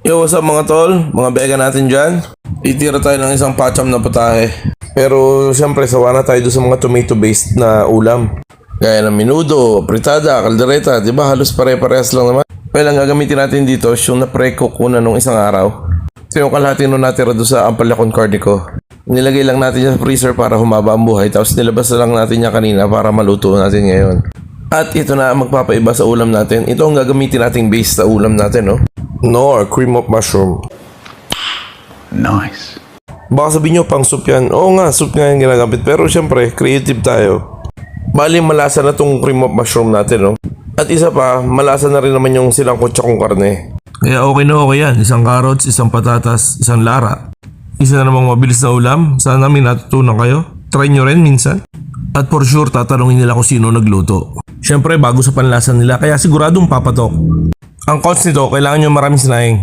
Yo, what's up mga tol? Mga bega natin dyan. Itira tayo ng isang pacham na putahe. Pero syempre, sawa na tayo doon sa mga tomato-based na ulam. Gaya ng menudo, fritada, kaldereta, di ba halos pare-parehas lang naman. Well, ang gagamitin natin dito is yung na-pre-cook ko na nung isang araw. Ito yung kalahati nung natira doon sa ampalakon carne ko. Nilagay lang natin yan sa freezer para humaba ang buhay. Tapos nilabas na lang natin yan kanina para maluto natin ngayon. At ito na ang magpapaiba sa ulam natin. Ito ang gagamitin nating base sa ulam natin, no? Nor cream of mushroom. Nice. Baka sabihin nyo pang soup yan. Oo nga, soup nga yung ginagamit. Pero syempre, creative tayo. Bali, malasa na tong cream of mushroom natin, no? At isa pa, malasa na rin naman yung sinangkot tsakong karne. Kaya okay na okay yan. Isang carrots, isang patatas, isang lara. Isa na namang mabilis na ulam. Sana may natutunan kayo. Try nyo rin minsan. At for sure, tatanungin nila kung sino nagluto. Syempre, bago sa panlasa nila, kaya siguradong papatok. Ang cons nito, kailangan nyo maraming sinaing.